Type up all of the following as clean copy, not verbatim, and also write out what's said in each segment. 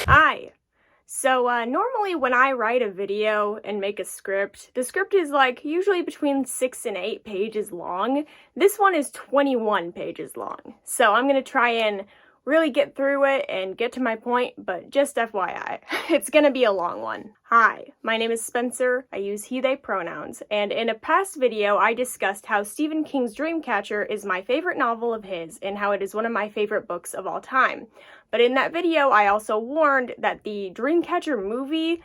Hi. So normally when I write a video and make a script, the script is like usually between 6 and 8 pages long. This one is 21 pages long. So I'm going to try and really get through it and get to my point, but just FYI, it's going to be a long one. Hi, my name is Spencer. I use he, they pronouns, and in a past video I discussed how Stephen King's Dreamcatcher is my favorite novel of his and how it is one of my favorite books of all time. But in that video I also warned that the Dreamcatcher movie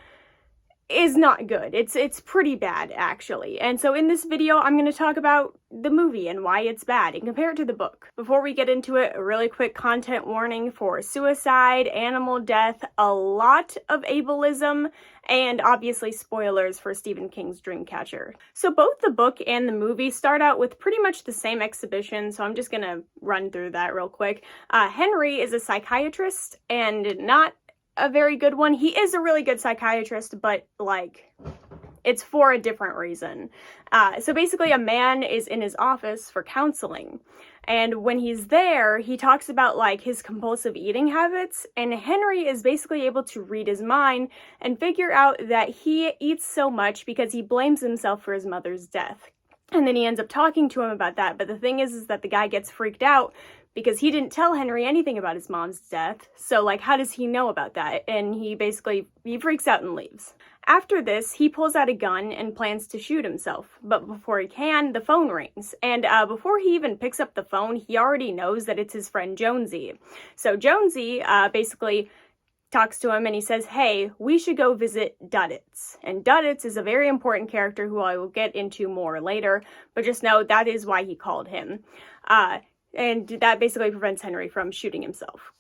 is not good. It's pretty bad, actually. And so in this video, I'm going to talk about the movie and why it's bad and compare it to the book. Before we get into it, a really quick content warning for suicide, animal death, a lot of ableism, and obviously spoilers for Stephen King's Dreamcatcher. So both the book and the movie start out with pretty much the same exhibition, so I'm just going to run through that real quick. Henry is a psychiatrist, and not a very good one. He is a really good psychiatrist, but like it's for a different reason. So basically a man is in his office for counseling, and when he's there he talks about like his compulsive eating habits, and Henry is basically able to read his mind and figure out that he eats so much because he blames himself for his mother's death. And then he ends up talking to him about that, but the thing is that the guy gets freaked out because he didn't tell Henry anything about his mom's death, so like how does he know about that? And he freaks out and leaves. After this, he pulls out a gun and plans to shoot himself, but before he can, the phone rings, and before he even picks up the phone, he already knows that it's his friend Jonesy. So Jonesy basically talks to him and he says, hey, we should go visit Duddits. And Duddits is a very important character who I will get into more later, but just know that is why he called him. And that basically prevents Henry from shooting himself.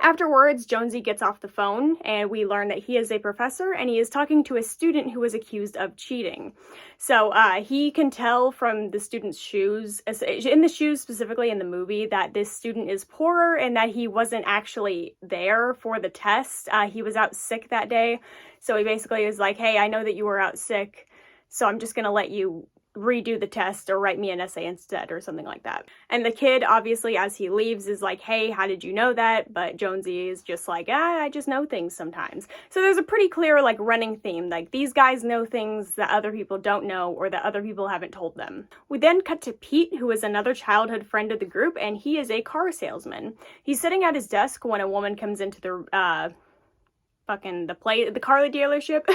Afterwards, Jonesy gets off the phone, and we learn that he is a professor, and he is talking to a student who was accused of cheating. So he can tell from the student's shoes, in the shoes specifically in the movie, that this student is poorer and that he wasn't actually there for the test. He was out sick that day, so he basically is like, hey, I know that you were out sick, so I'm just going to let you redo the test or write me an essay instead or something like that. And the kid, obviously, as he leaves, is like, hey, how did you know that? But Jonesy is just like, I just know things sometimes. So there's a pretty clear like running theme, like these guys know things that other people don't know or that other people haven't told them. We then cut to Pete, who is another childhood friend of the group, and he is a car salesman. He's sitting at his desk when a woman comes into the car dealership.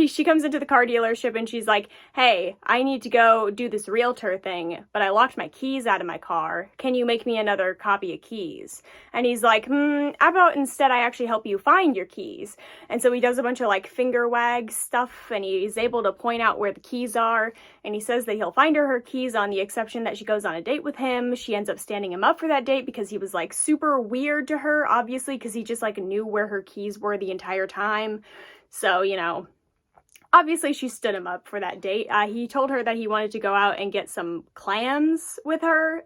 She comes into the car dealership and she's like, hey, I need to go do this realtor thing, but I locked my keys out of my car. Can you make me another copy of keys? And he's like, how about instead I actually help you find your keys? And so he does a bunch of like finger wag stuff, and he's able to point out where the keys are, and he says that he'll find her keys on the exception that she goes on a date with him. She ends up standing him up for that date because he was like super weird to her, obviously, because he just like knew where her keys were the entire time. So, you know, obviously she stood him up for that date. He told her that he wanted to go out and get some clams with her,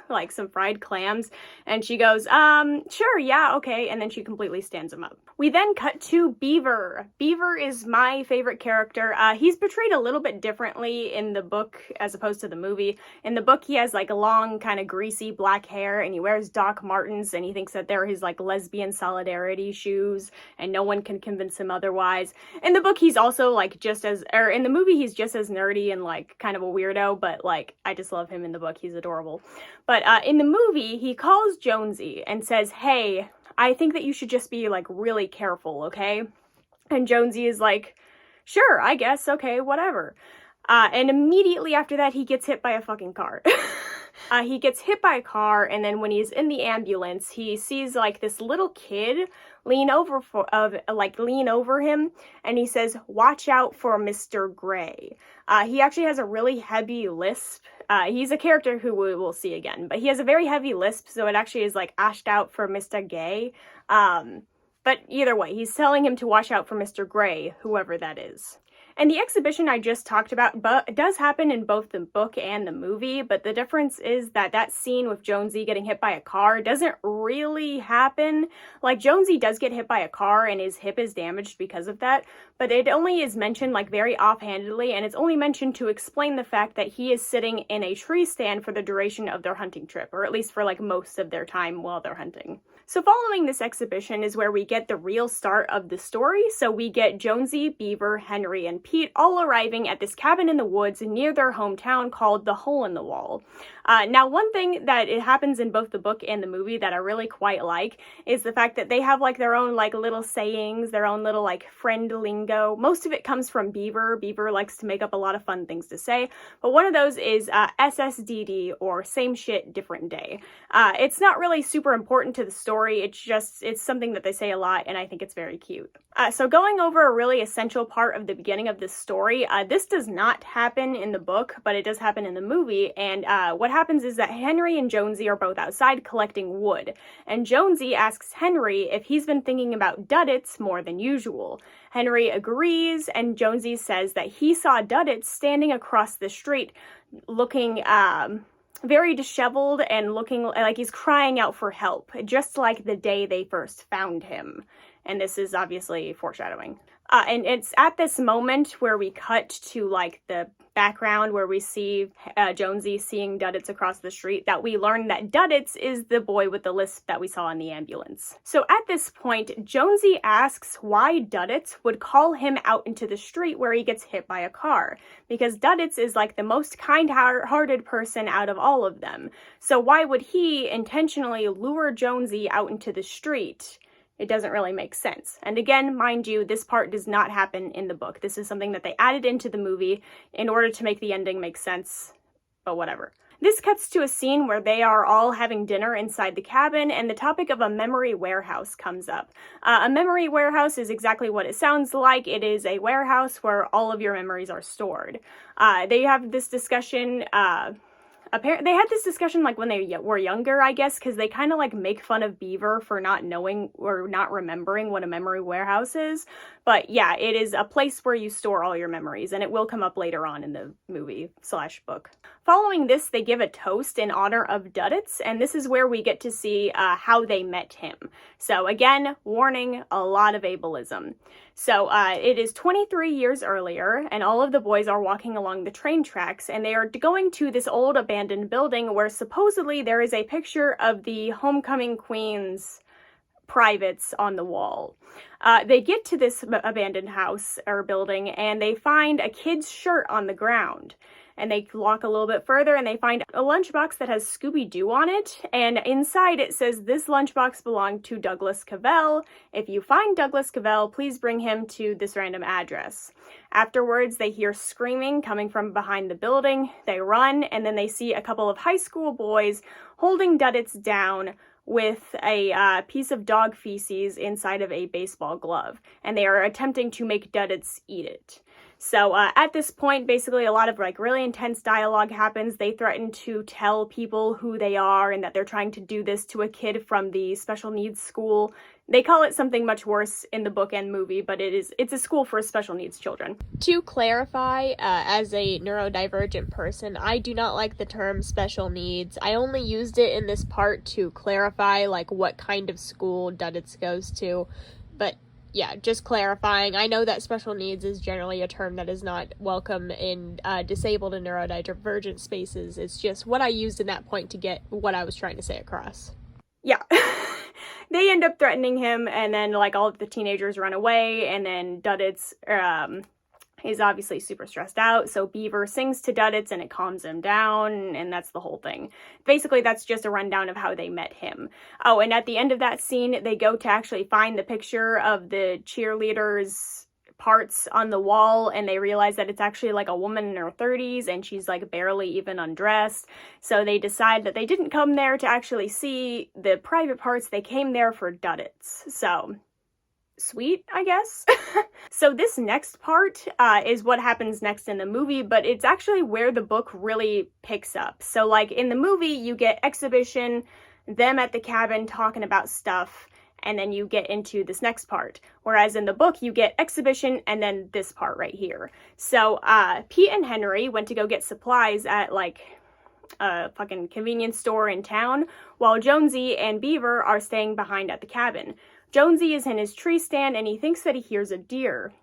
like some fried clams, and she goes, sure, yeah, okay, and then she completely stands him up. We then cut to Beaver. Beaver is my favorite character. He's portrayed a little bit differently in the book as opposed to the movie. In the book, he has like long, kind of greasy black hair, and he wears Doc Martens, and he thinks that they're his like lesbian solidarity shoes, and no one can convince him otherwise. In the book, he's also like in the movie, he's just as nerdy and like kind of a weirdo, but like I just love him in the book. He's adorable. But in the movie, he calls Jonesy and says, hey, I think that you should just be like really careful, okay? And Jonesy is like, sure, I guess, okay, whatever. And immediately after that, he gets hit by a fucking car. He gets hit by a car, and then when he's in the ambulance, he sees like this little kid lean over him, and he says, watch out for Mr. Gray. He actually has a really heavy lisp. He's a character who we will see again, but he has a very heavy lisp, so it actually is like ashed out for Mr. Gay. But either way, he's telling him to watch out for Mr. Gray, whoever that is. And the exhibition I just talked about it does happen in both the book and the movie, but the difference is that that scene with Jonesy getting hit by a car doesn't really happen. Like, Jonesy does get hit by a car and his hip is damaged because of that, but it only is mentioned like very offhandedly, and it's only mentioned to explain the fact that he is sitting in a tree stand for the duration of their hunting trip, or at least for like most of their time while they're hunting. So following this exhibition is where we get the real start of the story. So we get Jonesy, Beaver, Henry, and Pete all arriving at this cabin in the woods near their hometown called the Hole in the Wall. Now, one thing that it happens in both the book and the movie that I really quite like is the fact that they have like their own like little sayings, their own little like friend lingo. Most of it comes from Beaver. Beaver likes to make up a lot of fun things to say, but one of those is SSDD, or same shit, different day. It's not really super important to the story. It's something that they say a lot, and I think it's very cute. So going over a really essential part of the beginning of this story, this does not happen in the book, but it does happen in the movie, and what happens is that Henry and Jonesy are both outside collecting wood, and Jonesy asks Henry if he's been thinking about Duddits more than usual. Henry agrees, and Jonesy says that he saw Duddits standing across the street looking very disheveled and looking like he's crying out for help, just like the day they first found him. And this is obviously foreshadowing. And it's at this moment where we cut to like the background where we see Jonesy seeing Duddits across the street that we learn that Duddits is the boy with the lisp that we saw in the ambulance. So at this point, Jonesy asks why Duddits would call him out into the street where he gets hit by a car, because Duddits is like the most kind-hearted person out of all of them. So why would he intentionally lure Jonesy out into the street? It doesn't really make sense. And again, mind you, this part does not happen in the book. This is something that they added into the movie in order to make the ending make sense, but whatever. This cuts to a scene where they are all having dinner inside the cabin, and the topic of a memory warehouse comes up. A memory warehouse is exactly what it sounds like. It is a warehouse where all of your memories are stored. They have this discussion, they had this discussion like when they were younger, I guess, because they kind of like make fun of Beaver for not knowing or not remembering what a memory warehouse is. But yeah, it is a place where you store all your memories, and it will come up later on in the movie/book. Following this, they give a toast in honor of Duddits, and this is where we get to see how they met him. So again, warning, a lot of ableism. So it is 23 years earlier, and all of the boys are walking along the train tracks, and they are going to this old abandoned building where supposedly there is a picture of the homecoming queen's privates on the wall. They get to this abandoned house or building, and they find a kid's shirt on the ground. And they walk a little bit further and they find a lunchbox that has Scooby-Doo on it. And inside it says, "This lunchbox belonged to Douglas Cavell. If you find Douglas Cavell, please bring him to this random address." Afterwards, they hear screaming coming from behind the building. They run, and then they see a couple of high school boys holding Duddits down with a piece of dog feces inside of a baseball glove. And they are attempting to make Duddits eat it. So at this point, basically a lot of like really intense dialogue happens. They threaten to tell people who they are and that they're trying to do this to a kid from the special needs school. They call it something much worse in the book and movie, but it's a school for special needs children. To clarify, as a neurodivergent person, I do not like the term special needs. I only used it in this part to clarify like what kind of school Duddits goes to, but yeah, just clarifying. I know that special needs is generally a term that is not welcome in disabled and neurodivergent spaces. It's just what I used in that point to get what I was trying to say across. Yeah. They end up threatening him, and then like all of the teenagers run away, and then Duddits is obviously super stressed out, so Beaver sings to Duddits and it calms him down, and that's the whole thing. Basically, that's just a rundown of how they met him. Oh, and at the end of that scene, they go to actually find the picture of the cheerleaders' parts on the wall, and they realize that it's actually like a woman in her 30s, and she's like barely even undressed. So they decide that they didn't come there to actually see the private parts, they came there for Duddits. So sweet, I guess. So this next part is what happens next in the movie, but it's actually where the book really picks up. So like in the movie, you get exhibition, them at the cabin talking about stuff, and then you get into this next part. Whereas in the book, you get exhibition and then this part right here. So Pete and Henry went to go get supplies at like a fucking convenience store in town, while Jonesy and Beaver are staying behind at the cabin. Jonesy is in his tree stand and he thinks that he hears a deer.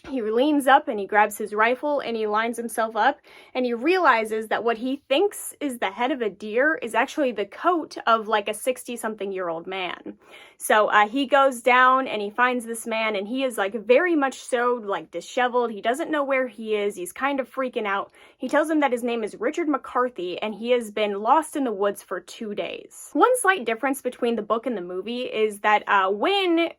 He leans up and he grabs his rifle and he lines himself up, and he realizes that what he thinks is the head of a deer is actually the coat of like a 60-something-year-old man. So he goes down and he finds this man, and he is like very much so like disheveled. He doesn't know where he is. He's kind of freaking out. He tells him that his name is Richard McCarthy and he has been lost in the woods for 2 days. One slight difference between the book and the movie is that when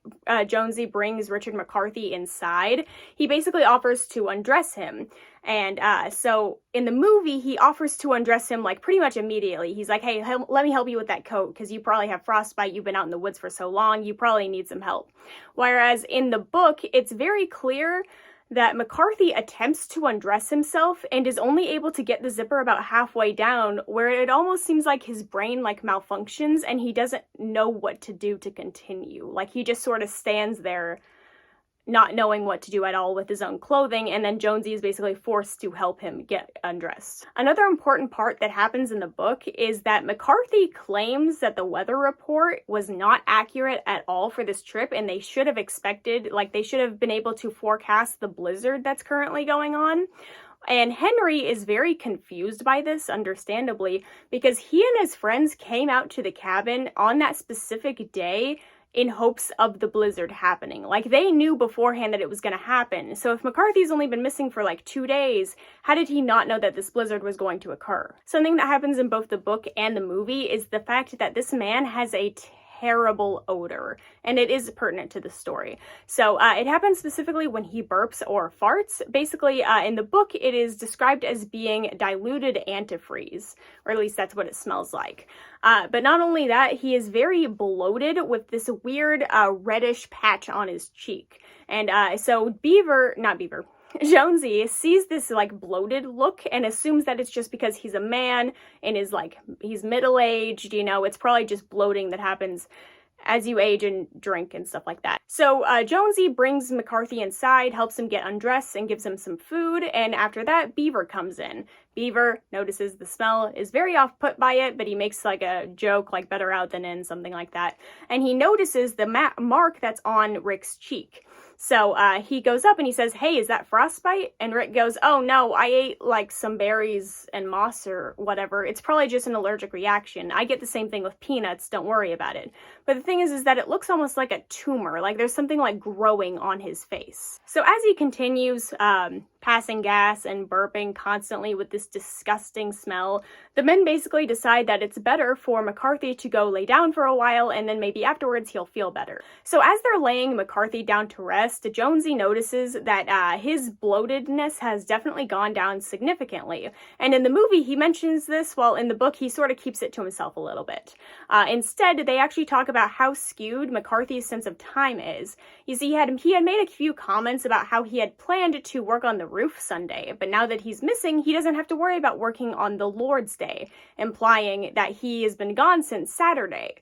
Jonesy brings Richard McCarthy inside, he basically offers to undress him. And so in the movie, he offers to undress him like pretty much immediately. He's like, hey, let me help you with that coat because you probably have frostbite. You've been out in the woods for so long. You probably need some help. Whereas in the book, it's very clear that McCarthy attempts to undress himself and is only able to get the zipper about halfway down, where it almost seems like his brain like malfunctions and he doesn't know what to do to continue. Like he just sort of stands there not knowing what to do at all with his own clothing, and then Jonesy is basically forced to help him get undressed. Another important part that happens in the book is that McCarthy claims that the weather report was not accurate at all for this trip, and they should have been able to forecast the blizzard that's currently going on. And Henry is very confused by this, understandably, because he and his friends came out to the cabin on that specific day in hopes of the blizzard happening. Like, they knew beforehand that it was going to happen. So if McCarthy's only been missing for like 2 days, how did he not know that this blizzard was going to occur? Something that happens in both the book and the movie is the fact that this man has a terrible odor, and it is pertinent to the story. So it happens specifically when he burps or farts. Basically, in the book, it is described as being diluted antifreeze, or at least that's what it smells like. But not only that, he is very bloated with this weird reddish patch on his cheek. And so Jonesy sees this like bloated look and assumes that it's just because he's a man and he's middle-aged, it's probably just bloating that happens as you age and drink and stuff like that. So Jonesy brings McCarthy inside, helps him get undressed, and gives him some food, and after that, Beaver comes in. Beaver notices the smell, is very off-put by it, but he makes like a joke, like better out than in, something like that, and he notices the mark that's on Rick's cheek. So he goes up and he says, hey, is that frostbite? And Rick goes, oh no, I ate like some berries and moss or whatever. It's probably just an allergic reaction. I get the same thing with peanuts, don't worry about it. But the thing is that it looks almost like a tumor, like there's something like growing on his face. So as he continues passing gas and burping constantly with this disgusting smell, the men basically decide that it's better for McCarthy to go lay down for a while, and then maybe afterwards he'll feel better. So as they're laying McCarthy down to rest, Jonesy notices that his bloatedness has definitely gone down significantly. And in the movie, he mentions this, while in the book, he sort of keeps it to himself a little bit. Instead, they actually talk about how skewed McCarthy's sense of time is. You see, he had made a few comments about how he had planned to work on the roof Sunday, but now that he's missing, he doesn't have to worry about working on the Lord's Day, implying that he has been gone since Saturday.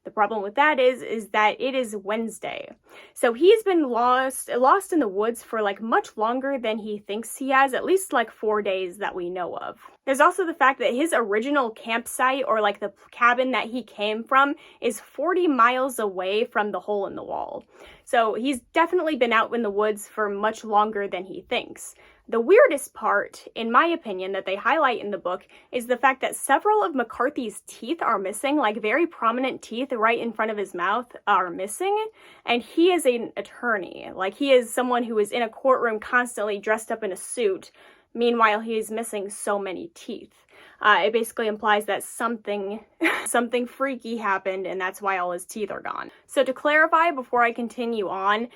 The problem with that is that it is Wednesday. So he's been lost in the woods for like much longer than he thinks he has, at least like 4 days that we know of. There's also the fact that his original campsite, or like the cabin that he came from, is 40 miles away from the hole in the wall. So he's definitely been out in the woods for much longer than he thinks. The weirdest part, in my opinion, that they highlight in the book is the fact that several of McCarthy's teeth are missing, like very prominent teeth right in front of his mouth are missing, and he is an attorney. Like, he is someone who is in a courtroom constantly dressed up in a suit. Meanwhile, he is missing so many teeth. It basically implies that something freaky happened, and that's why all his teeth are gone. So to clarify, before I continue on,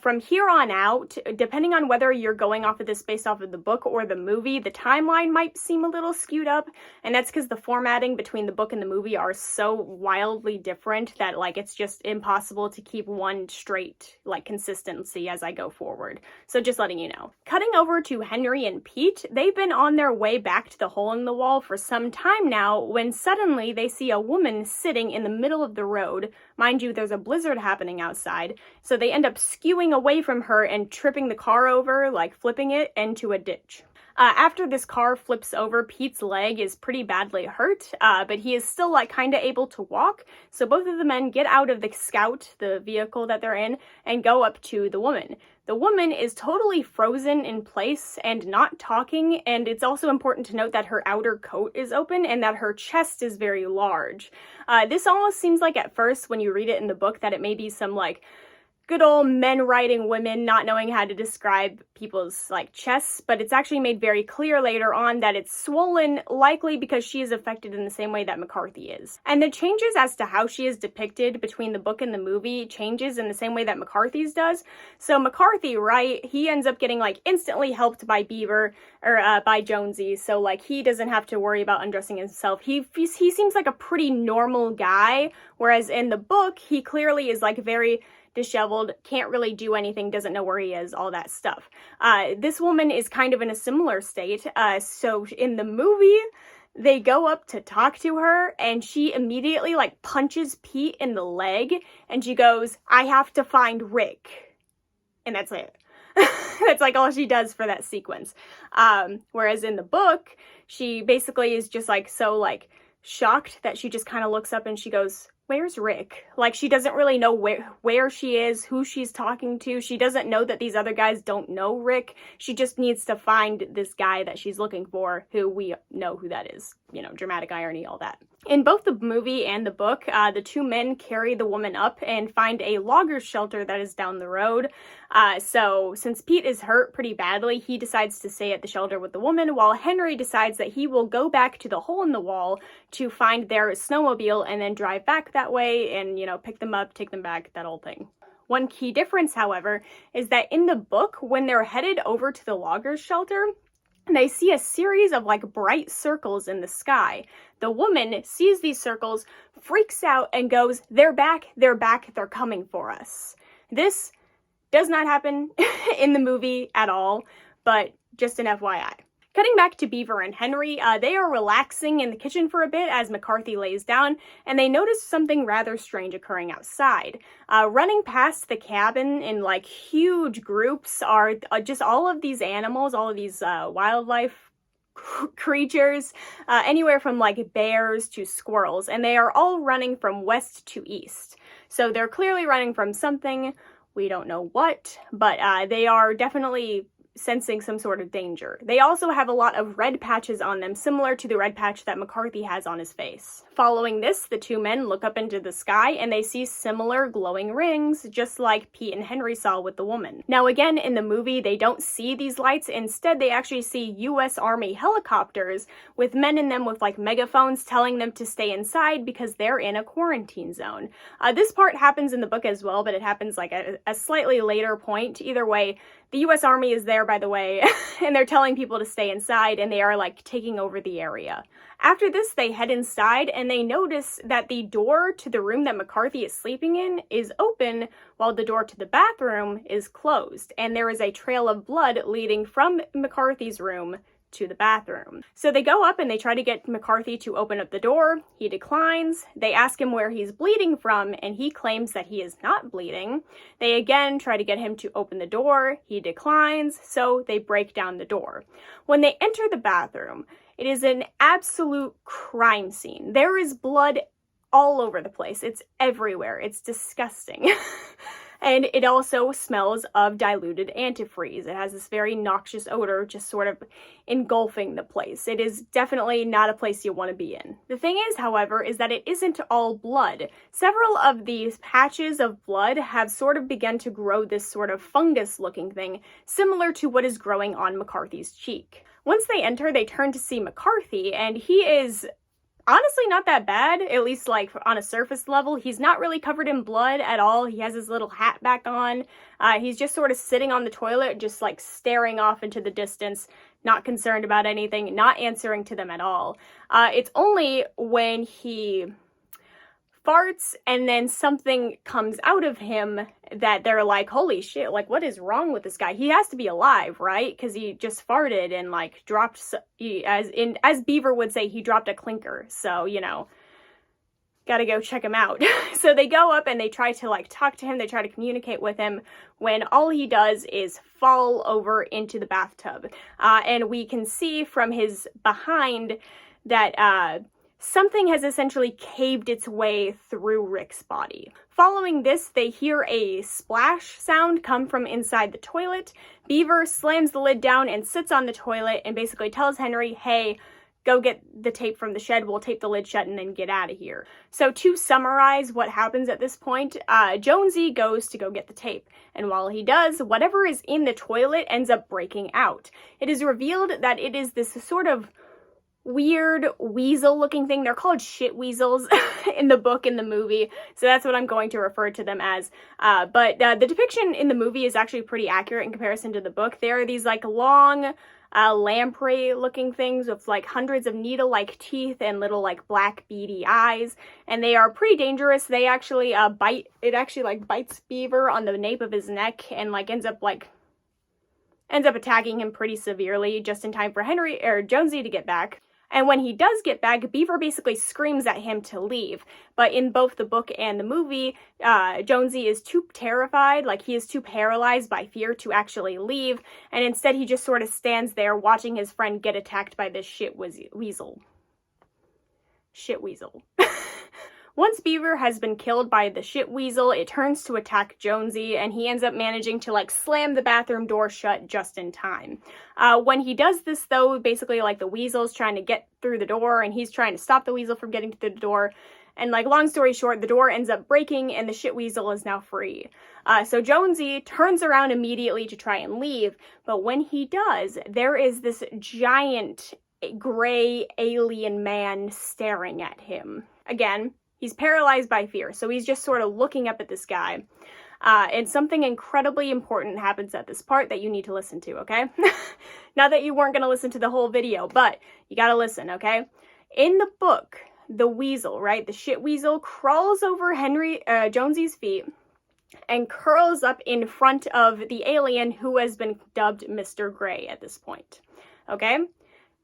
from here on out, depending on whether you're going off of this based off of the book or the movie, the timeline might seem a little skewed up, and that's because the formatting between the book and the movie are so wildly different that, like, it's just impossible to keep one straight, like, consistency as I go forward. So just letting you know. Cutting over to Henry and Pete, they've been on their way back to the hole in the wall wall for some time now when suddenly they see a woman sitting in the middle of the road. Mind you, there's a blizzard happening outside, so they end up skewing away from her and tripping the car over, like flipping it into a ditch. After this car flips over, Pete's leg is pretty badly hurt, but he is still like kind of able to walk. So both of the men get out of the Scout, the vehicle that they're in, and go up to the woman. The woman is totally frozen in place and not talking, and it's also important to note that her outer coat is open and that her chest is very large. This almost seems like at first when you read it in the book that it may be some like good old men writing women not knowing how to describe people's like chests, but it's actually made very clear later on that it's swollen, likely because she is affected in the same way that McCarthy is. And the changes as to how she is depicted between the book and the movie changes in the same way that McCarthy's does. So McCarthy, right, he ends up getting like instantly helped by Beaver, or by Jonesy, so like he doesn't have to worry about undressing himself. He seems like a pretty normal guy, whereas in the book, he clearly is like very disheveled, can't really do anything, doesn't know where he is, all that stuff. This woman is kind of in a similar state. So in the movie, they go up to talk to her and she immediately like punches Pete in the leg and she goes, "I have to find Rick." And that's it. That's like all she does for that sequence. Whereas in the book, she basically is just like so like shocked that she just kind of looks up and she goes, "Where's Rick?" Like she doesn't really know where she is, who she's talking to. She doesn't know that these other guys don't know Rick. She just needs to find this guy that she's looking for, who we know who that is. You know, dramatic irony, all that. In both the movie and the book, the two men carry the woman up and find a logger's shelter that is down the road. So since Pete is hurt pretty badly, he decides to stay at the shelter with the woman, while Henry decides that he will go back to the hole in the wall to find their snowmobile and then drive back that way and, you know, pick them up, take them back, that whole thing. One key difference, however, is that in the book, when they're headed over to the logger's shelter, they see a series of like bright circles in the sky. The woman sees these circles, freaks out, and goes, they're back, they're coming for us." This does not happen in the movie at all, but just an FYI. Cutting back to Beaver and Henry, they are relaxing in the kitchen for a bit as McCarthy lays down, and they notice something rather strange occurring outside. Running past the cabin in like huge groups are just all of these animals, all of these wildlife creatures, anywhere from like bears to squirrels, and they are all running from west to east. So they're clearly running from something, we don't know what, but they are definitely sensing some sort of danger. They also have a lot of red patches on them, similar to the red patch that McCarthy has on his face. Following this, the two men look up into the sky and they see similar glowing rings, just like Pete and Henry saw with the woman. Now again, in the movie, they don't see these lights. Instead, they actually see US Army helicopters with men in them with like megaphones telling them to stay inside because they're in a quarantine zone. This part happens in the book as well, but it happens like at a slightly later point. Either way, the US Army is there, by the way, and they're telling people to stay inside, and they are like taking over the area. After this, they head inside and they notice that the door to the room that McCarthy is sleeping in is open while the door to the bathroom is closed, and there is a trail of blood leading from McCarthy's room to the bathroom. So they go up and they try to get McCarthy to open up the door. He declines. They ask him where he's bleeding from, and he claims that he is not bleeding. They again try to get him to open the door. He declines, so they break down the door. When they enter the bathroom, it is an absolute crime scene. There is blood all over the place. It's everywhere. It's disgusting. And it also smells of diluted antifreeze. It has this very noxious odor just sort of engulfing the place. It is definitely not a place you want to be in. The thing is, however, is that it isn't all blood. Several of these patches of blood have sort of begun to grow this sort of fungus-looking thing, similar to what is growing on McCarthy's cheek. Once they enter, they turn to see McCarthy, and he is honestly not that bad, at least like on a surface level. He's not really covered in blood at all. He has his little hat back on. He's just sort of sitting on the toilet, just like staring off into the distance, not concerned about anything, not answering to them at all. It's only when he farts, and then something comes out of him that they're like, holy shit, like, what is wrong with this guy? He has to be alive, right? Because he just farted and, like, dropped, as Beaver would say, he dropped a clinker. So, you know, gotta go check him out. So they go up and they try to, like, talk to him, they try to communicate with him, when all he does is fall over into the bathtub. And we can see from his behind that, something has essentially caved its way through Rick's body. Following this, they hear a splash sound come from inside the toilet. Beaver slams the lid down and sits on the toilet and basically tells Henry, hey, go get the tape from the shed, we'll tape the lid shut and then get out of here. So to summarize what happens at this point, Jonesy goes to go get the tape. And while he does, whatever is in the toilet ends up breaking out. It is revealed that it is this sort of weird weasel looking thing. They're called shit weasels in the book and the movie, so that's what I'm going to refer to them as. But the depiction in the movie is actually pretty accurate in comparison to the book. There are these like long lamprey looking things with like hundreds of needle-like teeth and little like black beady eyes, and they are pretty dangerous. They actually bite. It actually like bites Beaver on the nape of his neck and like ends up attacking him pretty severely just in time for Jonesy to get back. And when he does get back, Beaver basically screams at him to leave. But in both the book and the movie, Jonesy is too terrified, like he is too paralyzed by fear to actually leave. And instead he just sort of stands there watching his friend get attacked by this shit weasel. Shit weasel. Once Beaver has been killed by the shit weasel, it turns to attack Jonesy, and he ends up managing to, like, slam the bathroom door shut just in time. When he does this, though, basically, like, the weasel's trying to get through the door, and he's trying to stop the weasel from getting through the door. And, like, long story short, the door ends up breaking, and the shit weasel is now free. So Jonesy turns around immediately to try and leave, but when he does, there is this giant gray alien man staring at him. Again, he's paralyzed by fear, so he's just sort of looking up at this guy. And something incredibly important happens at this part that you need to listen to, okay? Not that you weren't going to listen to the whole video, but you gotta listen, okay? In the book, the weasel, right, the shit weasel, crawls over Jonesy's feet and curls up in front of the alien who has been dubbed Mr. Gray at this point, okay?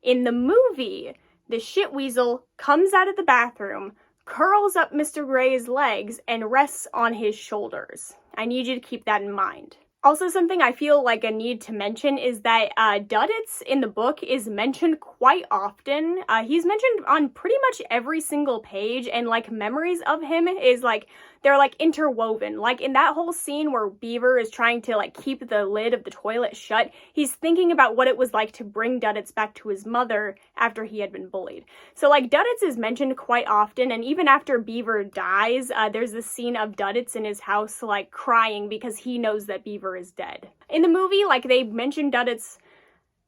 In the movie, the shit weasel comes out of the bathroom, curls up Mr. Gray's legs, and rests on his shoulders. I need you to keep that in mind. Also, something I feel like a need to mention is that Duddits in the book is mentioned quite often. He's mentioned on pretty much every single page, and like memories of him is like, they're like interwoven. Like in that whole scene where Beaver is trying to like keep the lid of the toilet shut, he's thinking about what it was like to bring Duddits back to his mother after he had been bullied. So like Duddits is mentioned quite often, and even after Beaver dies, there's this scene of Duddits in his house like crying because he knows that Beaver is dead. In the movie, like they mentioned Duddits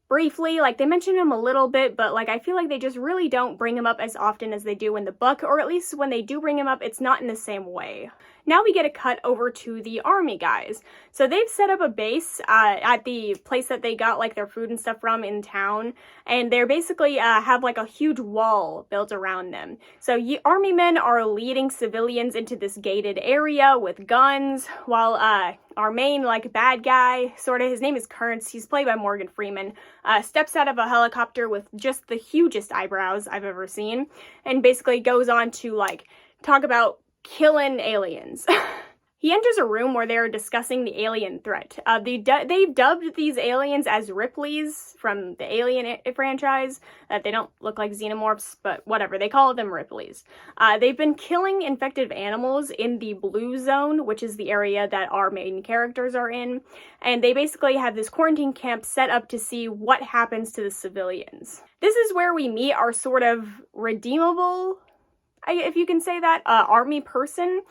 briefly, like they mention him a little bit, but like I feel like they just really don't bring him up as often as they do in the book, or at least when they do bring him up, it's not in the same way. Now we get a cut over to the army guys. So they've set up a base at the place that they got like their food and stuff from in town, and they're basically have like a huge wall built around them. So army men are leading civilians into this gated area with guns, while our main like bad guy, sort of, his name is Kurtz, he's played by Morgan Freeman, steps out of a helicopter with just the hugest eyebrows I've ever seen, and basically goes on to like talk about killing aliens. He enters a room where they're discussing the alien threat. They've dubbed these aliens as Ripley's from the Alien franchise. They don't look like xenomorphs, but whatever, they call them Ripley's. They've been killing infected animals in the blue zone, which is the area that our main characters are in, and they basically have this quarantine camp set up to see what happens to the civilians. This is where we meet our sort of redeemable, if you can say that, army person.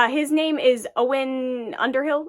His name is Owen Underhill,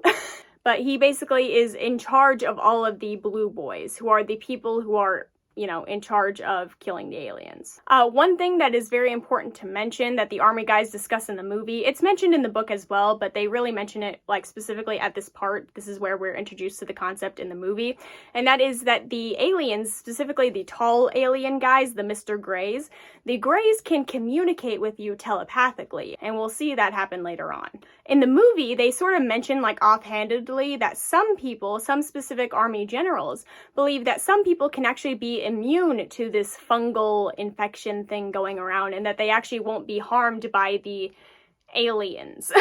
but he basically is in charge of all of the blue boys, who are the people who are in charge of killing the aliens. One thing that is very important to mention that the army guys discuss in the movie, it's mentioned in the book as well, but they really mention it like specifically at this part. This is where we're introduced to the concept in the movie, and that is that the aliens, specifically the tall alien guys, the Mr. Greys, the Greys can communicate with you telepathically, and we'll see that happen later on. In the movie, they sort of mention like offhandedly that some people, some specific army generals, believe that some people can actually be immune to this fungal infection thing going around and that they actually won't be harmed by the aliens.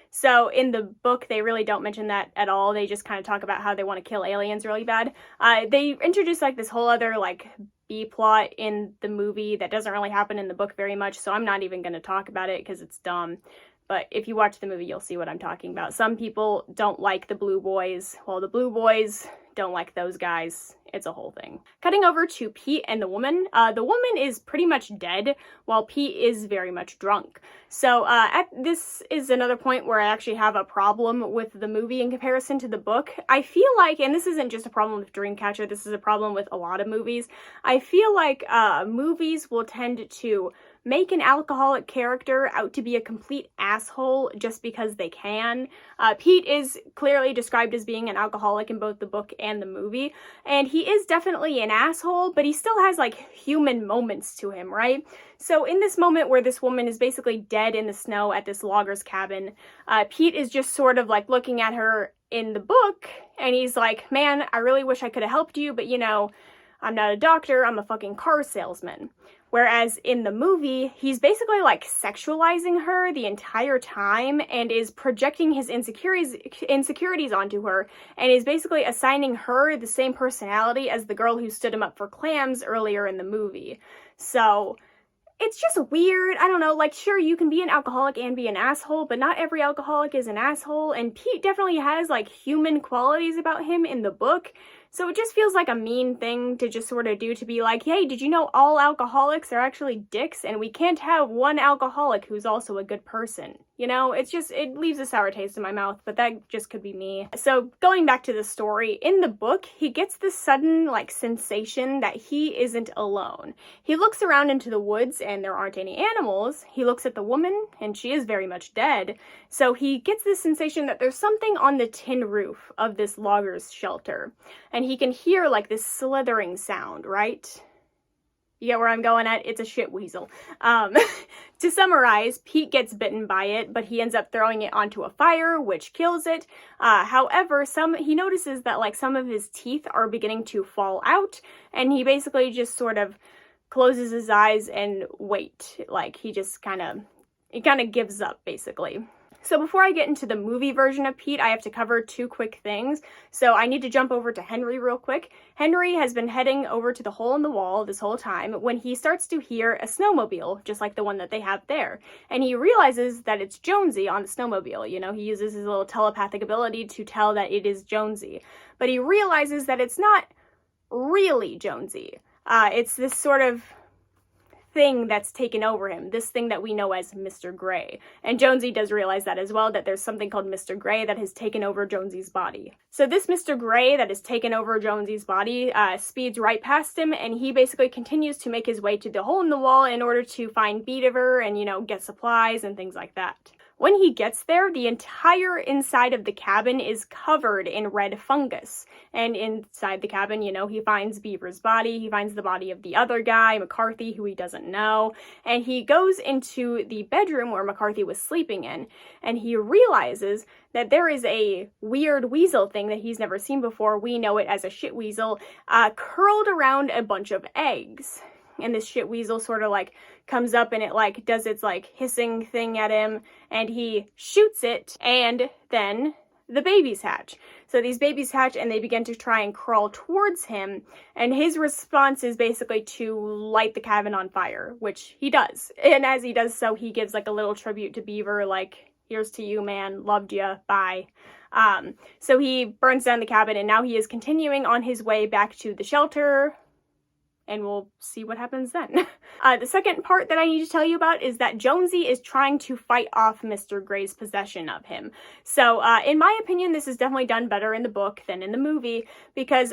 So in the book, they really don't mention that at all. They just kind of talk about how they want to kill aliens really bad. They introduce like this whole other like B-plot in the movie that doesn't really happen in the book very much, so I'm not even going to talk about it because it's dumb. But if you watch the movie, you'll see what I'm talking about. Some people don't like the blue boys, while the blue boys don't like those guys. It's a whole thing. Cutting over to Pete and the woman. The woman is pretty much dead, while Pete is very much drunk. So this is another point where I actually have a problem with the movie in comparison to the book. I feel like, and this isn't just a problem with Dreamcatcher, this is a problem with a lot of movies, I feel like movies will tend to make an alcoholic character out to be a complete asshole just because they can. Pete is clearly described as being an alcoholic in both the book and the movie, and he is definitely an asshole, but he still has like human moments to him, right? So in this moment where this woman is basically dead in the snow at this logger's cabin, Pete is just sort of like looking at her in the book, and he's like, man, I really wish I could have helped you, but I'm not a doctor, I'm a fucking car salesman. Whereas in the movie, he's basically like sexualizing her the entire time and is projecting his insecurities onto her and is basically assigning her the same personality as the girl who stood him up for clams earlier in the movie. So it's just weird. I don't know, like, sure, you can be an alcoholic and be an asshole, but not every alcoholic is an asshole, and Pete definitely has like human qualities about him in the book. So it just feels like a mean thing to just sort of do, to be like, hey, did you know all alcoholics are actually dicks and we can't have one alcoholic who's also a good person? It leaves a sour taste in my mouth, but that just could be me. So going back to the story, in the book, he gets this sudden like sensation that he isn't alone. He looks around into the woods and there aren't any animals. He looks at the woman and she is very much dead. So he gets this sensation that there's something on the tin roof of this logger's shelter. And he can hear like this slithering sound, right? You get where I'm going at? It's a shit weasel. To summarize, Pete gets bitten by it, but he ends up throwing it onto a fire, which kills it. However, he notices that like some of his teeth are beginning to fall out, and he basically just sort of closes his eyes and wait. Like he kind of gives up basically. So before I get into the movie version of Pete, I have to cover two quick things. So I need to jump over to Henry real quick. Henry has been heading over to the hole in the wall this whole time when he starts to hear a snowmobile, just like the one that they have there. And he realizes that it's Jonesy on the snowmobile. He uses his little telepathic ability to tell that it is Jonesy. But he realizes that it's not really Jonesy. It's this sort of thing that's taken over him, this thing that we know as Mr. Grey. And Jonesy does realize that as well, that there's something called Mr. Grey that has taken over Jonesy's body. So this Mr. Grey that has taken over Jonesy's body speeds right past him, and he basically continues to make his way to the hole in the wall in order to find Beetiver and, get supplies and things like that. When he gets there, the entire inside of the cabin is covered in red fungus. And inside the cabin, he finds Beaver's body, he finds the body of the other guy, McCarthy, who he doesn't know, and he goes into the bedroom where McCarthy was sleeping in, and he realizes that there is a weird weasel thing that he's never seen before. We know it as a shit weasel, curled around a bunch of eggs. And this shit weasel sort of like comes up and it like does its like hissing thing at him, and he shoots it, and then the babies hatch. So these babies hatch and they begin to try and crawl towards him, and his response is basically to light the cabin on fire, which he does. And as he does so, he gives like a little tribute to Beaver, like, here's to you, man, loved ya, bye. So he burns down the cabin, and now he is continuing on his way back to the shelter, and we'll see what happens then. The second part that I need to tell you about is that Jonesy is trying to fight off Mr. Gray's possession of him. So, in my opinion, this is definitely done better in the book than in the movie, because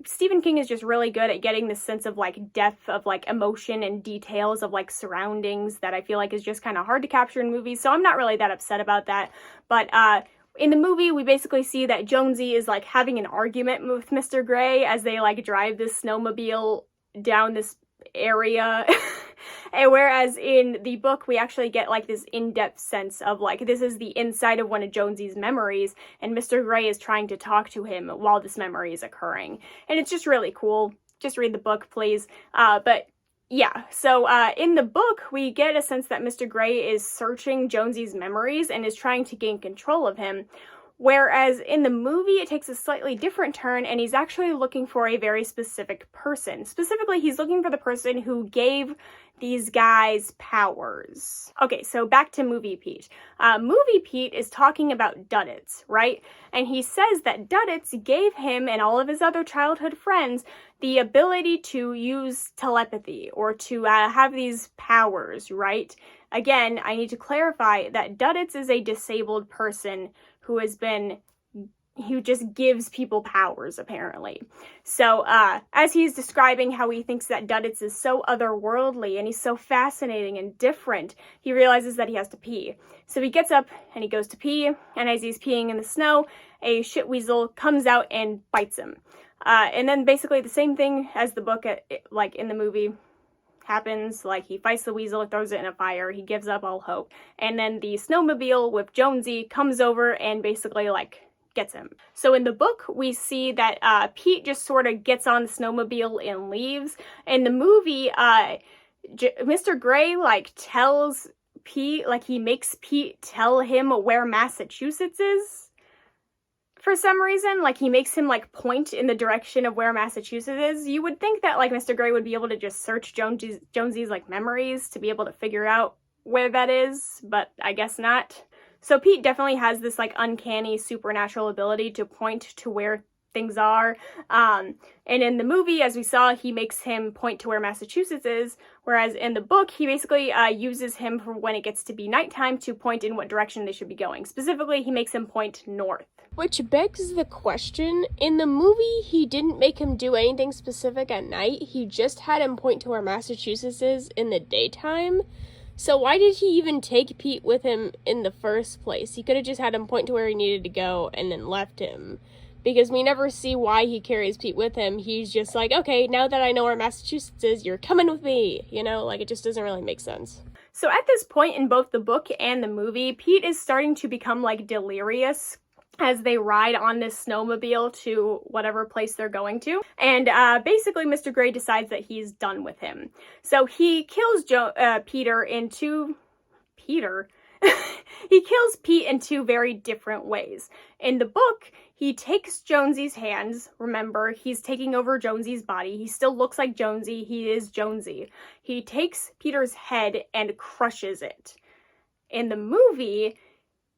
Stephen King is just really good at getting this sense of like depth of like emotion and details of like surroundings that I feel like is just kind of hard to capture in movies. So I'm not really that upset about that. But in the movie, we basically see that Jonesy is like having an argument with Mr. Gray as they like drive this snowmobile down this area. And whereas in the book, we actually get like this in-depth sense of like, this is the inside of one of Jonesy's memories, and Mr. Gray is trying to talk to him while this memory is occurring. And it's just really cool. Just read the book, please. But yeah, so in the book, we get a sense that Mr. Gray is searching Jonesy's memories and is trying to gain control of him. Whereas in the movie, it takes a slightly different turn, and he's actually looking for a very specific person. Specifically, he's looking for the person who gave these guys powers. Okay, so back to Movie Pete. Movie Pete is talking about Duddits, right? And he says that Duddits gave him and all of his other childhood friends the ability to use telepathy or to have these powers, right? Again, I need to clarify that Duddits is a disabled person who just gives people powers, apparently. So, as he's describing how he thinks that Duddits is so otherworldly and he's so fascinating and different, he realizes that he has to pee. So he gets up and he goes to pee, and as he's peeing in the snow, a shit weasel comes out and bites him. And then basically the same thing as the book, like in the movie, happens. Like, he fights the weasel, throws it in a fire, he gives up all hope, and then the snowmobile with Jonesy comes over and basically like gets him. So in the book, we see that Pete just sort of gets on the snowmobile and leaves. In the movie, Mr. Gray like tells Pete, like he makes Pete tell him where Massachusetts is. For some reason, like he makes him like point in the direction of where Massachusetts is. You would think that like Mr. Gray would be able to just search Jonesy's like memories to be able to figure out where that is, but I guess not. So Pete definitely has this like uncanny supernatural ability to point to where things are. And in the movie, as we saw, he makes him point to where Massachusetts is, whereas in the book, he basically uses him for when it gets to be nighttime to point in what direction they should be going. Specifically, he makes him point north. Which begs the question, in the movie, he didn't make him do anything specific at night, he just had him point to where Massachusetts is in the daytime. So why did he even take Pete with him in the first place? He could have just had him point to where he needed to go and then left him. Because we never see why he carries Pete with him. He's just like, okay, now that I know where Massachusetts is, you're coming with me. You know, like, it just doesn't really make sense. So at this point in both the book and the movie, Pete is starting to become like delirious as they ride on this snowmobile to whatever place they're going to. And basically Mr. Gray decides that he's done with him. So he kills he kills Pete in two very different ways. In the book, he takes Jonesy's hands. Remember, he's taking over Jonesy's body. He still looks like Jonesy. He is Jonesy. He takes Peter's head and crushes it. In the movie,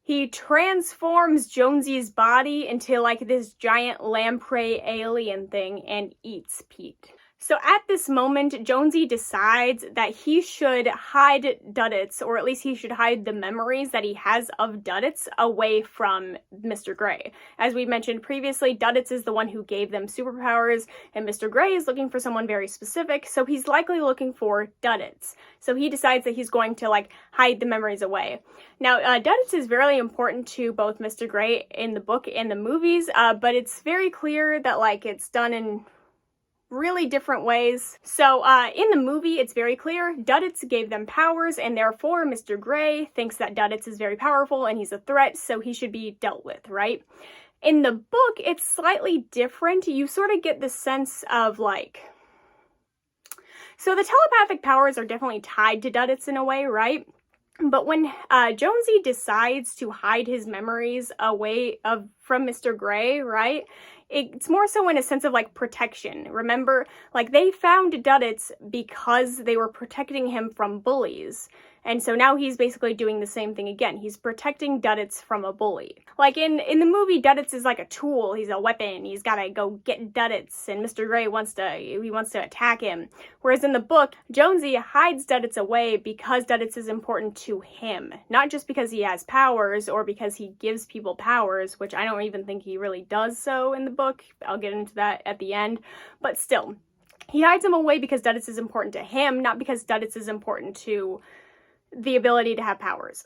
he transforms Jonesy's body into like this giant lamprey alien thing and eats Pete. So at this moment, Jonesy decides that he should hide Duddits, or at least he should hide the memories that he has of Duddits away from Mr. Gray. As we mentioned previously, Duddits is the one who gave them superpowers, and Mr. Gray is looking for someone very specific, so he's likely looking for Duddits. So he decides that he's going to like hide the memories away. Now, Duddits is very important to both Mr. Gray in the book and the movies, but it's very clear that like it's done in really different ways. So in the movie, it's very clear Duddits gave them powers, and therefore Mr. Gray thinks that Duddits is very powerful and he's a threat, so he should be dealt with, right? In the book, it's slightly different. You sort of get the sense of like... So the telepathic powers are definitely tied to Duddits in a way, right? But when Jonesy decides to hide his memories away from Mr. Gray, right? It's more so in a sense of like protection. Remember, like they found Duddits because they were protecting him from bullies. And so now he's basically doing the same thing again. He's protecting Duddits from a bully. Like in the movie, Duddits is like a tool. He's a weapon. He's gotta go get Duddits, and Mr. Gray wants to attack him. Whereas in the book, Jonesy hides Duddits away because Duddits is important to him. Not just because he has powers or because he gives people powers, which I don't even think he really does so in the book. I'll get into that at the end. But still, he hides him away because Duddits is important to him, not because Duddits is important to the ability to have powers.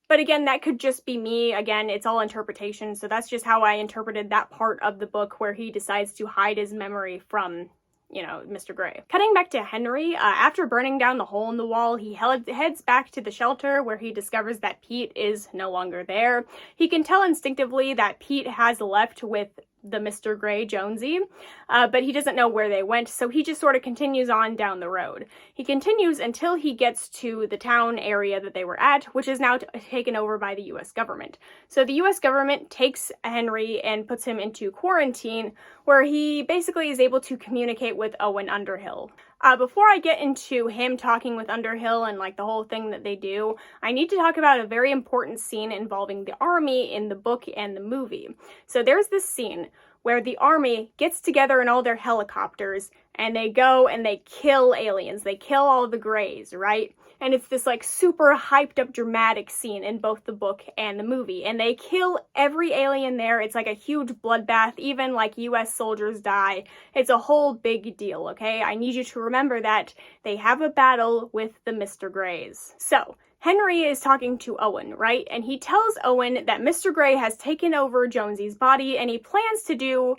But again, that could just be me. Again, it's all interpretation, so that's just how I interpreted that part of the book where he decides to hide his memory from, you know, Mr. Gray. Cutting back to Henry, after burning down the hole in the wall, he heads back to the shelter where he discovers that Pete is no longer there. He can tell instinctively that Pete has left with the Mr. Gray Jonesy, but he doesn't know where they went, so he just sort of continues on down the road. He continues until he gets to the town area that they were at, which is now taken over by the US government. So the US government takes Henry and puts him into quarantine, where he basically is able to communicate with Owen Underhill. Before I get into him talking with Underhill and like the whole thing that they do, I need to talk about a very important scene involving the army in the book and the movie. So there's this scene where the army gets together in all their helicopters and they go and they kill aliens. They kill all the Greys, right? And it's this like super hyped up dramatic scene in both the book and the movie. And they kill every alien there. It's like a huge bloodbath. Even like US soldiers die. It's a whole big deal, okay? I need you to remember that they have a battle with the Mr. Greys. So Henry is talking to Owen, right? And he tells Owen that Mr. Gray has taken over Jonesy's body and he plans to do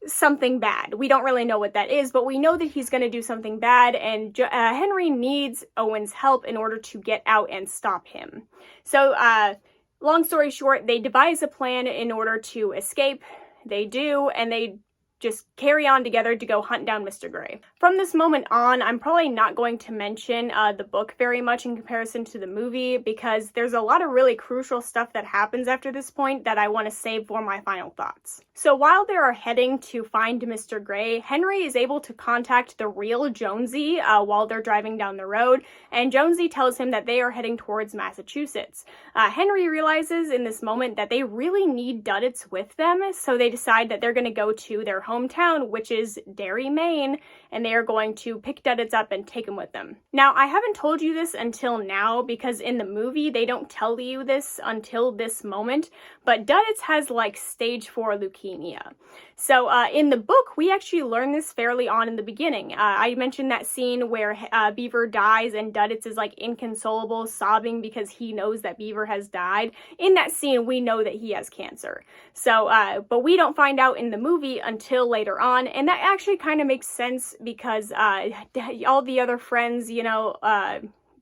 something bad. We don't really know what that is, but we know that he's going to do something bad, and Henry needs Owen's help in order to get out and stop him. So, long story short, they devise a plan in order to escape. They do, and they just carry on together to go hunt down Mr. Gray. From this moment on, I'm probably not going to mention the book very much in comparison to the movie, because there's a lot of really crucial stuff that happens after this point that I want to save for my final thoughts. So while they are heading to find Mr. Gray, Henry is able to contact the real Jonesy while they're driving down the road, and Jonesy tells him that they are heading towards Massachusetts. Henry realizes in this moment that they really need Duddits with them, so they decide that they're going to go to their hometown, which is Derry, Maine, and they are going to pick Duddits up and take them with them. Now, I haven't told you this until now because in the movie they don't tell you this until this moment, but Duddits has like stage 4 leukemia. So in the book, we actually learn this fairly on in the beginning. I mentioned that scene where Beaver dies and Duddits is like inconsolable, sobbing because he knows that Beaver has died. In that scene, we know that he has cancer. So, but we don't find out in the movie until later on, and that actually kind of makes sense because all the other friends, you know,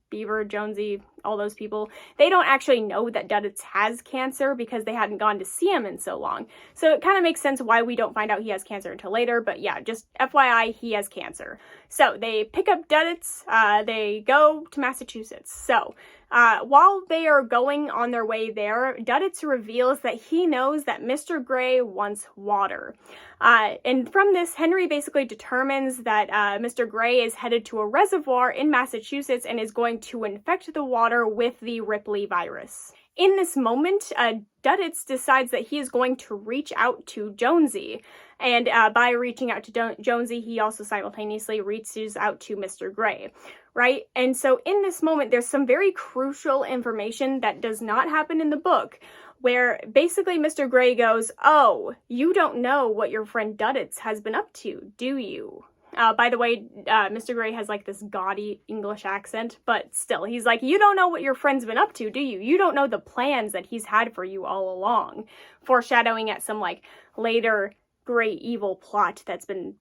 Beaver, Jonesy, all those people, they don't actually know that Duddits has cancer because they hadn't gone to see him in so long. So it kind of makes sense why we don't find out he has cancer until later, but yeah, just FYI, he has cancer. So they pick up Duddits, they go to Massachusetts. So while they are going on their way there, Duddits reveals that he knows that Mr. Gray wants water. And from this, Henry basically determines that Mr. Gray is headed to a reservoir in Massachusetts and is going to infect the water with the Ripley virus. In this moment, Duddits decides that he is going to reach out to Jonesy, and by reaching out to Jonesy, he also simultaneously reaches out to Mr. Gray, right? And so in this moment, there's some very crucial information that does not happen in the book, where basically Mr. Gray goes, "Oh, you don't know what your friend Duddits has been up to, do you?" By the way, Mr. Gray has like this gaudy English accent, but still, he's like, "You don't know what your friend's been up to, do you? You don't know the plans that he's had for you all along." Foreshadowing at some like later great evil plot that's been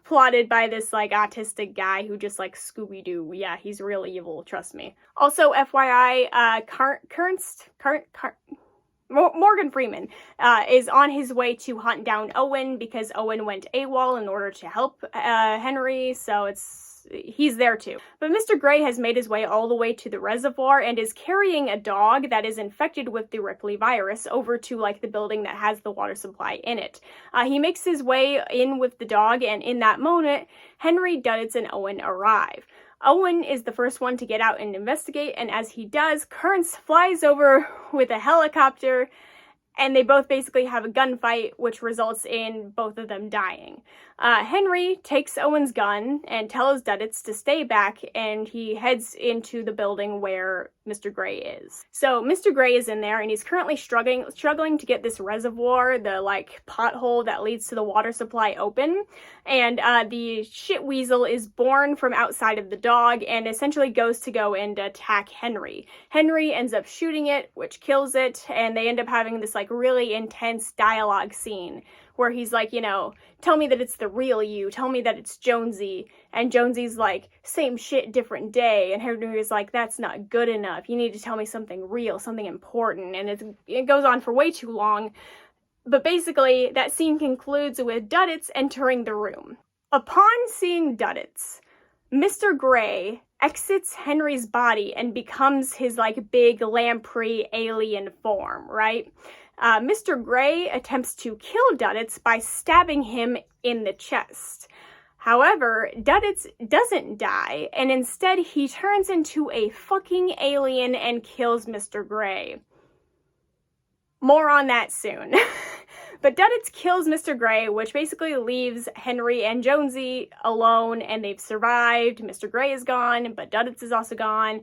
plotted by this like autistic guy who just like Scooby-Doo. Yeah, he's real evil, trust me. Also, FYI, Morgan Freeman is on his way to hunt down Owen because Owen went AWOL in order to help Henry, so he's there too. But Mr. Gray has made his way all the way to the reservoir and is carrying a dog that is infected with the Ripley virus over to like the building that has the water supply in it. He makes his way in with the dog, and in that moment, Henry, Duddits, and Owen arrive. Owen is the first one to get out and investigate, and as he does, Kearns flies over with a helicopter, and they both basically have a gunfight, which results in both of them dying. Henry takes Owen's gun and tells Duddits to stay back, and he heads into the building where Mr. Gray is. So Mr. Gray is in there, and he's currently struggling to get this reservoir, the pothole that leads to the water supply, open. And the shit weasel is born from outside of the dog and essentially goes to go and attack Henry. Henry ends up shooting it, which kills it, and they end up having this really intense dialogue scene where he's like, tell me that it's the real you, tell me that it's Jonesy, and Jonesy's like, same shit, different day, and Henry's like, that's not good enough, you need to tell me something real, something important, and it goes on for way too long, but basically, that scene concludes with Duddits entering the room. Upon seeing Duddits, Mr. Gray exits Henry's body and becomes his big lamprey alien form, right? Mr. Gray attempts to kill Duddits by stabbing him in the chest. However, Duddits doesn't die, and instead he turns into a fucking alien and kills Mr. Gray. More on that soon. But Duddits kills Mr. Gray, which basically leaves Henry and Jonesy alone, and they've survived. Mr. Gray is gone, but Duddits is also gone,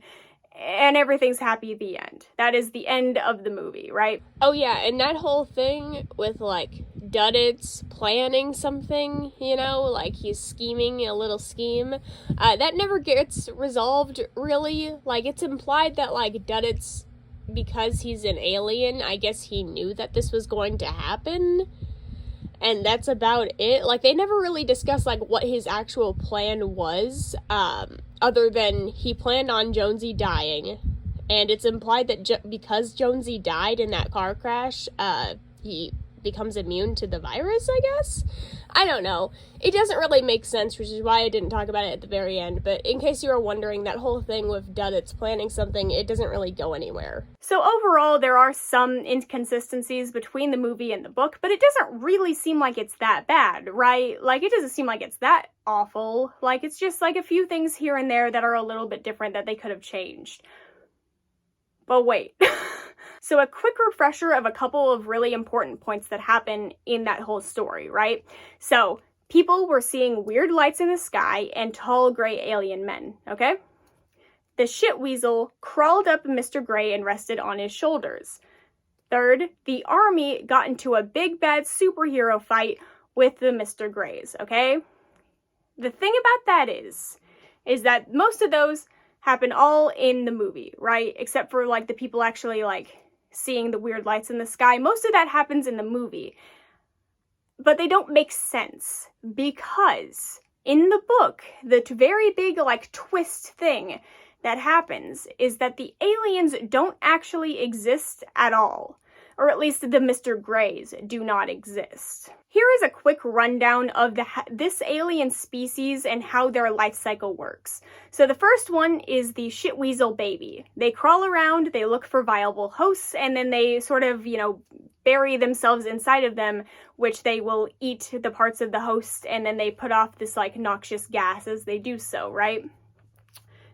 and everything's happy at the end. That is the end of the movie, right? Oh yeah, and that whole thing with Duddits planning something, he's scheming a little scheme, that never gets resolved, really. It's implied that Duddits, because he's an alien, I guess he knew that this was going to happen, and that's about it. They never really discuss what his actual plan was, other than he planned on Jonesy dying, and it's implied that because Jonesy died in that car crash, he becomes immune to the virus, I guess? I don't know. It doesn't really make sense, which is why I didn't talk about it at the very end, but in case you were wondering, that whole thing with Duddits planning something, it doesn't really go anywhere. So overall, there are some inconsistencies between the movie and the book, but it doesn't really seem like it's that bad, right? It doesn't seem like it's that awful. It's just a few things here and there that are a little bit different that they could have changed. But wait. So a quick refresher of a couple of really important points that happen in that whole story, right? So people were seeing weird lights in the sky and tall gray alien men, okay? The shit weasel crawled up Mr. Gray and rested on his shoulders. Third, the army got into a big bad superhero fight with the Mr. Grays, okay? The thing about that is that most of those happen all in the movie, right? Except for the people actually seeing the weird lights in the sky. Most of that happens in the movie. But they don't make sense because in the book, the very big twist thing that happens is that the aliens don't actually exist at all. Or at least the Mr. Grays do not exist. Here is a quick rundown of this alien species and how their life cycle works. So the first one is the shit weasel baby. They crawl around, they look for viable hosts, and then they sort of, bury themselves inside of them, which they will eat the parts of the host, and then they put off this noxious gas as they do so, right?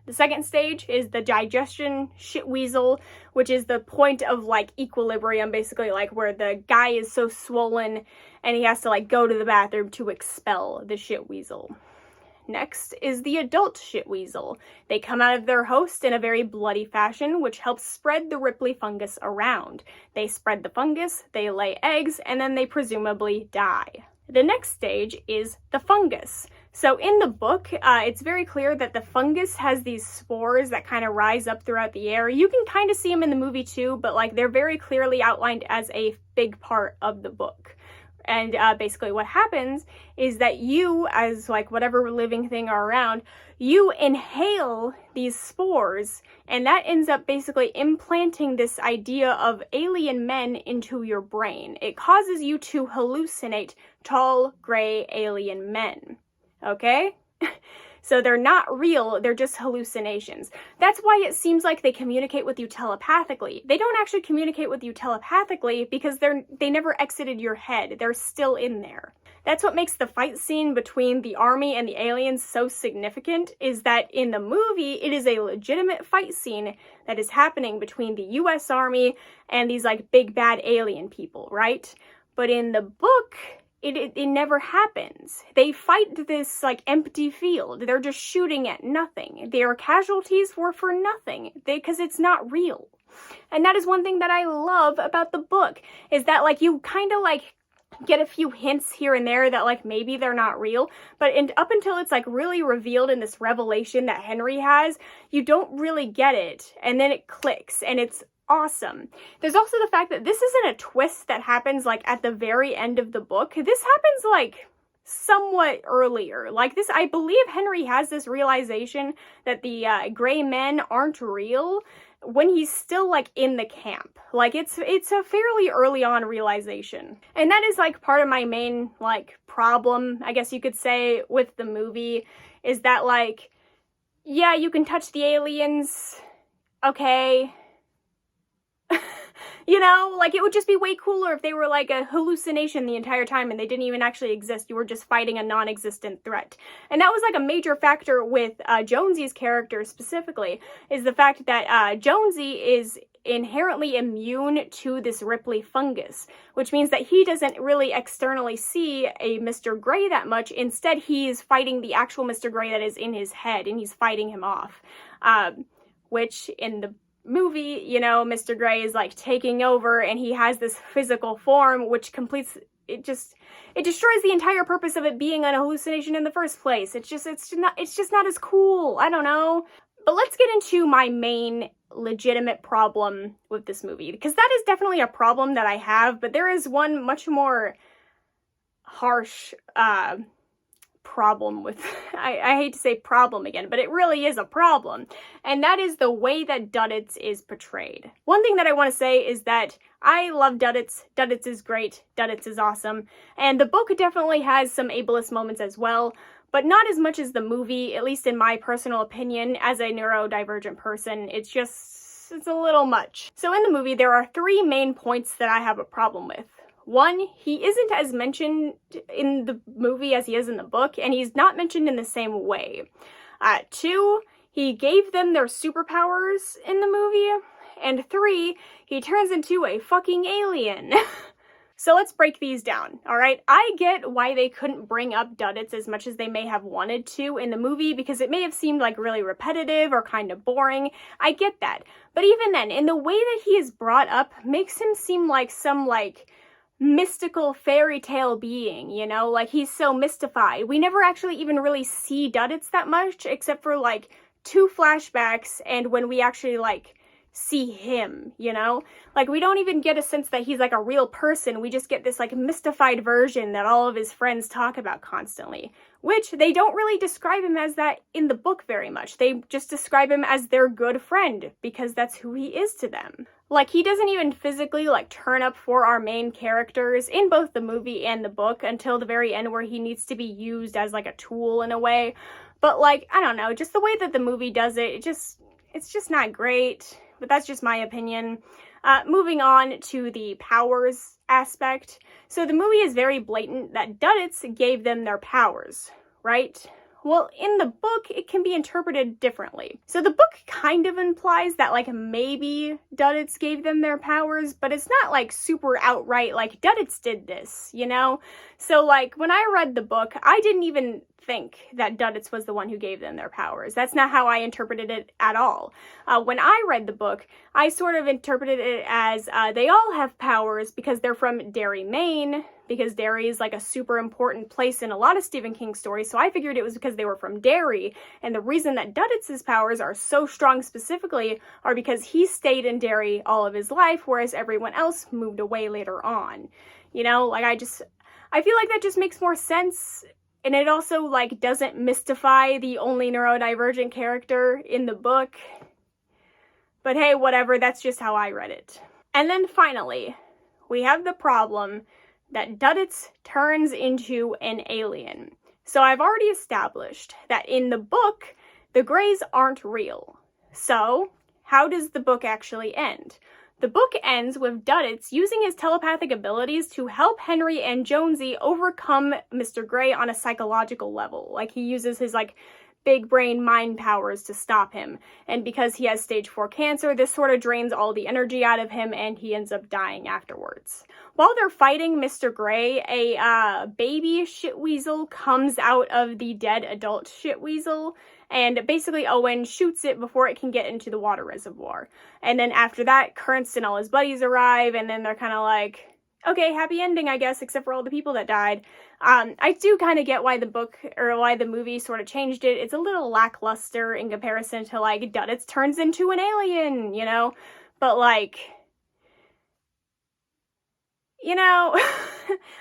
The second stage is the digestion shit weasel, which is the point of equilibrium, basically where the guy is so swollen and he has to go to the bathroom to expel the shit weasel. Next is the adult shit weasel. They come out of their host in a very bloody fashion, which helps spread the Ripley fungus around. They spread the fungus, they lay eggs, and then they presumably die. The next stage is the fungus. So in the book, it's very clear that the fungus has these spores that kind of rise up throughout the air. You can kind of see them in the movie too, but they're very clearly outlined as a big part of the book. And basically what happens is that you, as whatever living thing are around, you inhale these spores, and that ends up basically implanting this idea of alien men into your brain. It causes you to hallucinate tall, gray alien men. Okay? So they're not real, they're just hallucinations. That's why it seems like they communicate with you telepathically. They don't actually communicate with you telepathically because they never exited your head. They're still in there. That's what makes the fight scene between the army and the aliens so significant, is that in the movie, it is a legitimate fight scene that is happening between the US Army and these like big bad alien people, right? But in the book, it never happens. They fight this like empty field. They're just shooting at nothing. Their casualties were for nothing because it's not real. And that is one thing that I love about the book, is that like you kind of like get a few hints here and there that like maybe they're not real, but up until it's like really revealed in this revelation that Henry has, you don't really get it, and then it clicks and it's awesome. There's also the fact that this isn't a twist that happens like at the very end of the book. This happens like somewhat earlier. Like this, I believe Henry has this realization that the gray men aren't real when he's still like in the camp. Like it's a fairly early on realization. And that is like part of my main like problem, I guess you could say, with the movie, is that like, yeah, you can touch the aliens, okay. You know, like it would just be way cooler if they were like a hallucination the entire time and they didn't even actually exist. You were just fighting a non-existent threat. And that was like a major factor with Jonesy's character specifically, is the fact that Jonesy is inherently immune to this Ripley fungus, which means that he doesn't really externally see a Mr. Grey that much. Instead, he's fighting the actual Mr. Grey that is in his head, and he's fighting him off, which in the movie, you know, Mr. Grey is like taking over and he has this physical form which completes it destroys the entire purpose of it being an hallucination in the first place. It's just not as cool. I don't know. But let's get into my main legitimate problem with this movie, because that is definitely a problem that I have, but there is one much more harsh problem with, I hate to say problem again, but it really is a problem, and that is the way that Duddits is portrayed. One thing that I want to say is that I love Duddits. Duddits is great. Duddits is awesome. And the book definitely has some ableist moments as well, but not as much as the movie, at least in my personal opinion. As a neurodivergent person, it's a little much. So in the movie, there are three main points that I have a problem with. One, he isn't as mentioned in the movie as he is in the book, and he's not mentioned in the same way. Two, he gave them their superpowers in the movie. And three, he turns into a fucking alien. So let's break these down, alright? I get why they couldn't bring up Duddits as much as they may have wanted to in the movie, because it may have seemed like really repetitive or kind of boring. I get that. But even then, in the way that he is brought up makes him seem like some, like, mystical fairy tale being, you know? Like, he's so mystified. We never actually even really see Duddits that much, except for, like, 2 flashbacks and when we actually, like, see him, you know? Like, we don't even get a sense that he's, like, a real person. We just get this, like, mystified version that all of his friends talk about constantly, which they don't really describe him as that in the book very much. They just describe him as their good friend, because that's who he is to them. Like, he doesn't even physically, like, turn up for our main characters in both the movie and the book until the very end, where he needs to be used as, like, a tool in a way. But, like, I don't know, just the way that the movie does it, it's just not great. But that's just my opinion. Moving on to the powers aspect. So the movie is very blatant that Duddits gave them their powers, right? Well, in the book, it can be interpreted differently. So the book kind of implies that, like, maybe Duddits gave them their powers, but it's not, like, super outright, like, Duddits did this, you know? So, like, when I read the book, I didn't even think that Duddits was the one who gave them their powers. That's not how I interpreted it at all. When I read the book, I sort of interpreted it as they all have powers because they're from Derry, Maine, because Derry is like a super important place in a lot of Stephen King stories, so I figured it was because they were from Derry, and the reason that Duddits' powers are so strong specifically are because he stayed in Derry all of his life, whereas everyone else moved away later on. You know, like, I feel like that just makes more sense. And it also, like, doesn't mystify the only neurodivergent character in the book. But hey, whatever, that's just how I read it. And then finally, we have the problem that Duddits turns into an alien. So I've already established that in the book, the Greys aren't real. So how does the book actually end? The book ends with Duddits using his telepathic abilities to help Henry and Jonesy overcome Mr. Grey on a psychological level. Like, he uses his, like, big brain mind powers to stop him. And because he has stage 4 cancer, this sort of drains all the energy out of him, and he ends up dying afterwards. While they're fighting Mr. Grey, a baby shitweasel comes out of the dead adult shitweasel, and basically Owen shoots it before it can get into the water reservoir. And then after that, Ernst and all his buddies arrive, and then they're kind of like, okay, happy ending, I guess, except for all the people that died. I do kind of get why the book, or why the movie sort of changed it. It's a little lackluster in comparison to, like, Duddits turns into an alien, you know? But, like, you know,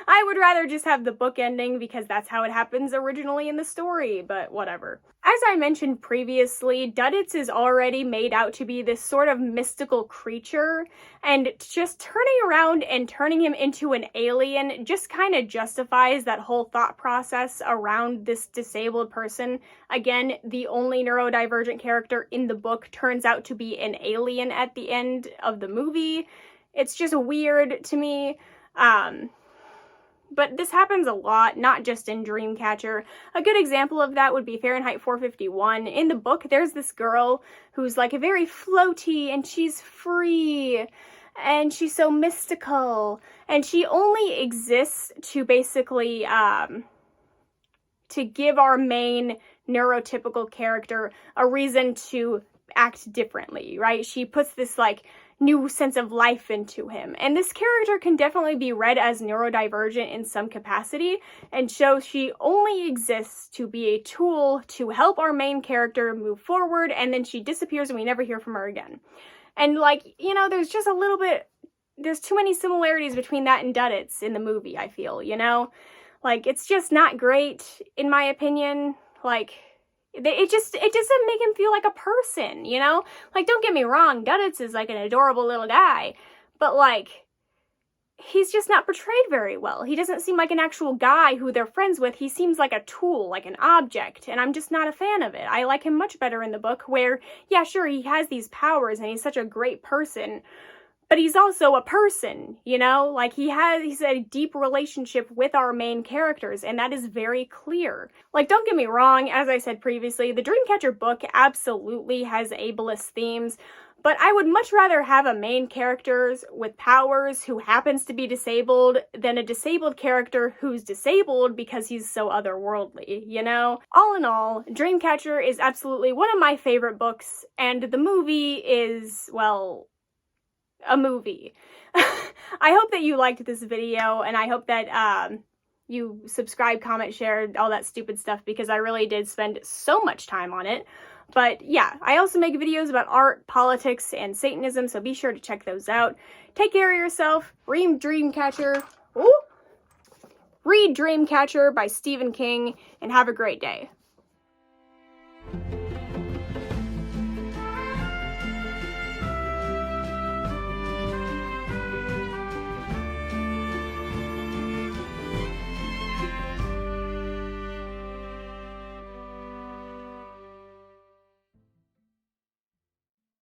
I would rather just have the book ending because that's how it happens originally in the story, but whatever. As I mentioned previously, Duddits is already made out to be this sort of mystical creature, and just turning around and turning him into an alien just kind of justifies that whole thought process around this disabled person. Again, the only neurodivergent character in the book turns out to be an alien at the end of the movie. It's just weird to me. But this happens a lot, not just in Dreamcatcher. A good example of that would be Fahrenheit 451. In the book, there's this girl who's like very floaty, and she's free, and she's so mystical, and she only exists to basically, to give our main neurotypical character a reason to act differently, right? She puts this, like, new sense of life into him. And this character can definitely be read as neurodivergent in some capacity, and shows she only exists to be a tool to help our main character move forward, and then she disappears and we never hear from her again. And, like, you know, there's just a little bit, there's too many similarities between that and Duddits in the movie, I feel, you know? Like, it's just not great, in my opinion. Like, it doesn't make him feel like a person, you know? Like, don't get me wrong, Duddits is, like, an adorable little guy, but, like, he's just not portrayed very well. He doesn't seem like an actual guy who they're friends with. He seems like a tool, like an object, and I'm just not a fan of it. I like him much better in the book where, yeah, sure, he has these powers and he's such a great person, but he's also a person, you know? Like, he's a deep relationship with our main characters, and that is very clear. Like, don't get me wrong, as I said previously, the Dreamcatcher book absolutely has ableist themes, but I would much rather have a main character with powers who happens to be disabled than a disabled character who's disabled because he's so otherworldly, you know? All in all, Dreamcatcher is absolutely one of my favorite books, and the movie is, well, a movie. I hope that you liked this video, and I hope that you subscribe, comment, share, all that stupid stuff, because I really did spend so much time on it. But yeah, I also make videos about art, politics, and Satanism, so be sure to check those out. Take care of yourself. Read Dreamcatcher by Stephen King, and have a great day.